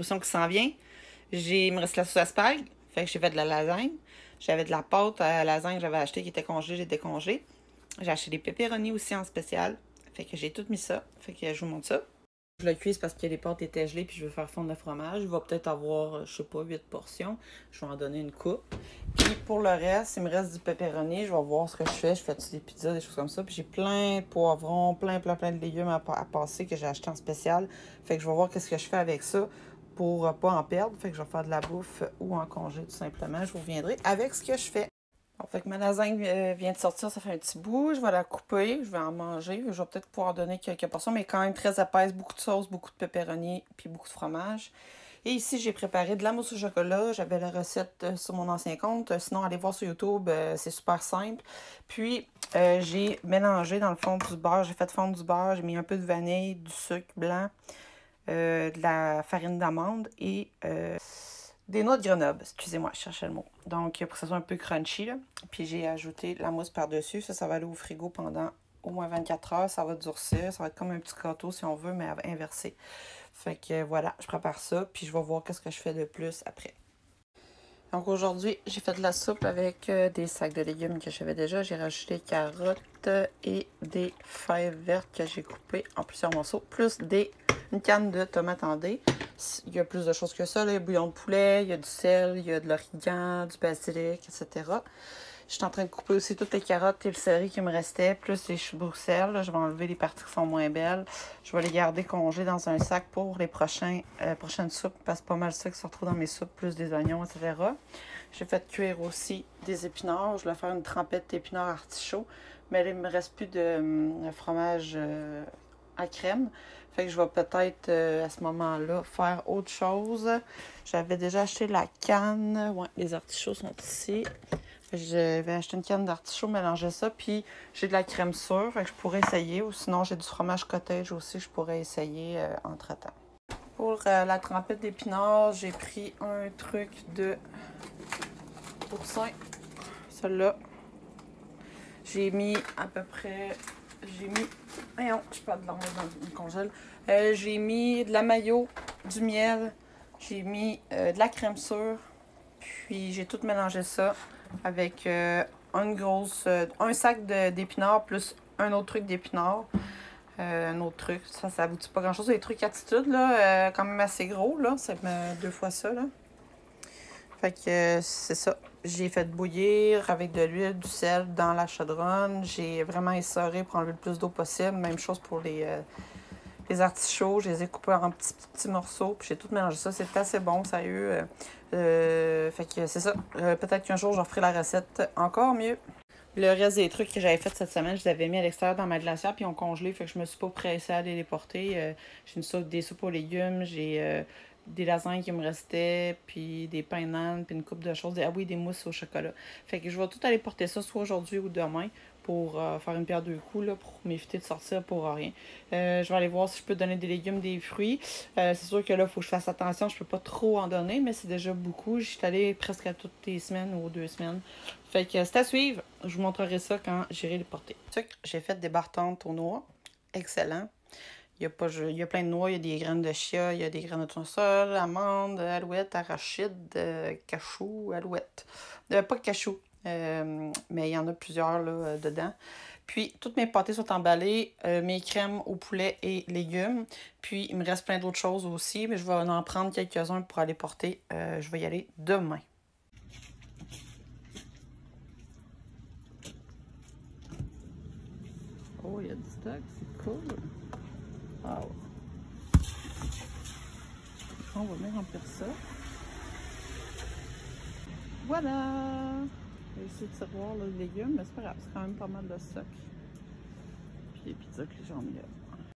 parution qui s'en vient. Il me reste la sauce à spag. Fait que j'ai fait de la lasagne. J'avais de la pâte à lasagne que j'avais acheté qui était congelée, j'ai décongelé. J'ai acheté des pepperonis aussi en spécial. Fait que j'ai tout mis ça. Fait que je vous montre ça. Je le cuise parce que les pâtes étaient gelées puis je veux faire fondre le fromage. Je vais peut-être avoir, je sais pas, 8 portions. Je vais en donner une coupe. Puis pour le reste, il me reste du pepperoni. Je vais voir ce que je fais. Je fais des pizzas, des choses comme ça. Puis j'ai plein de poivrons, plein de légumes à passer que j'ai acheté en spécial. Fait que je vais voir qu'est-ce que je fais avec ça pour pas en perdre. Fait que je vais faire de la bouffe ou en congé tout simplement. Je vous reviendrai avec ce que je fais. Bon, fait que ma lasagne vient de sortir, ça fait un petit bout. Je vais la couper, je vais en manger. Je vais peut-être pouvoir donner quelques portions, mais quand même très épaisse. Beaucoup de sauce, beaucoup de pepperoni, puis beaucoup de fromage. Et ici, j'ai préparé de la mousse au chocolat. J'avais la recette sur mon ancien compte. Sinon, allez voir sur YouTube, c'est super simple. Puis, j'ai mélangé dans le fond du beurre. J'ai fait fondre du beurre. J'ai mis un peu de vanille, du sucre blanc, de la farine d'amande et des noix de Grenoble. Excusez-moi, je cherchais le mot. Donc, pour que ça soit un peu crunchy, là. Puis, j'ai ajouté la mousse par-dessus. Ça va aller au frigo pendant au moins 24 heures. Ça va durcir. Ça va être comme un petit gâteau si on veut, mais inversé. Fait que voilà, je prépare ça, puis je vais voir qu'est-ce que je fais de plus après. Donc aujourd'hui, j'ai fait de la soupe avec des sacs de légumes que j'avais déjà. J'ai rajouté carottes et des fèves vertes que j'ai coupées en plusieurs morceaux, plus une canne de tomates en dés. Il y a plus de choses que ça, là. Il y a bouillon de poulet, il y a du sel, il y a de l'origan, du basilic, etc. Je suis en train de couper aussi toutes les carottes et le céleri qui me restaient, plus les choux de Bruxelles. Là, je vais enlever les parties qui sont moins belles. Je vais les garder congées dans un sac pour les prochaines soupes, parce que pas mal ça qui se retrouve dans mes soupes, plus des oignons, etc. J'ai fait cuire aussi des épinards. Je vais faire une trempette d'épinards artichauts, mais là, il ne me reste plus de fromage à crème. Fait que je vais peut-être à ce moment-là faire autre chose. J'avais déjà acheté la canne. Ouais, les artichauts sont ici. J'avais acheté une canne d'artichaut, mélangé ça, puis j'ai de la crème sûre, fait que je pourrais essayer, ou sinon j'ai du fromage cottage aussi, je pourrais essayer entre-temps. Pour la trempette d'épinards, j'ai pris un truc de boursin, celui-là. J'ai mis à peu près, voyons, je peux pas de l'enlever dans le congèle. J'ai mis de la mayo, du miel, j'ai mis de la crème sûre, puis j'ai tout mélangé ça avec un sac d'épinards plus un autre truc d'épinards. Un autre truc, ça aboutit pas grand chose. Des trucs attitude, là, quand même assez gros, là. Ça met 2 fois ça, là. Fait que c'est ça. J'ai fait bouillir avec de l'huile, du sel dans la chaudronne. J'ai vraiment essoré pour enlever le plus d'eau possible. Même chose pour les artichauts. Je les ai coupés en petits morceaux. Puis j'ai tout mélangé ça. C'est assez bon, sérieux. Fait que c'est ça. Peut-être qu'un jour, je referai la recette encore mieux. Le reste des trucs que j'avais fait cette semaine, je les avais mis à l'extérieur dans ma glacière puis ils ont congelé. Fait que je me suis pas pressée à aller les porter. J'ai des soupes aux légumes, j'ai des lasagnes qui me restaient, puis des pains d'âne, puis une coupe de choses. Ah oui, des mousses au chocolat. Fait que je vais tout aller porter ça soit aujourd'hui ou demain pour faire une pierre deux coups, là, pour m'éviter de sortir pour rien. Je vais aller voir si je peux donner des légumes, des fruits. C'est sûr que là, il faut que je fasse attention. Je peux pas trop en donner, mais c'est déjà beaucoup. Je suis allée presque à toutes les semaines ou 2 semaines. Fait que c'est à suivre. Je vous montrerai ça quand j'irai les porter. J'ai fait des bartentes aux noix. Excellent. Il y a plein de noix. Il y a des graines de chia, il y a des graines de tournesol, amandes, alouettes, arachides, cachou, alouettes. Pas cachou, mais il y en a plusieurs là, dedans. Puis, toutes mes pâtés sont emballés, mes crèmes au poulet et légumes. Puis, il me reste plein d'autres choses aussi, mais je vais en prendre quelques-uns pour aller porter. Je vais y aller demain. Oh, il y a du stock, c'est cool. Wow. On va venir remplir ça. Voilà! J'ai essayé de tiroir les légumes, mais c'est pas grave, c'est quand même pas mal de stock. Puis les pizzas que les gens ont mis là.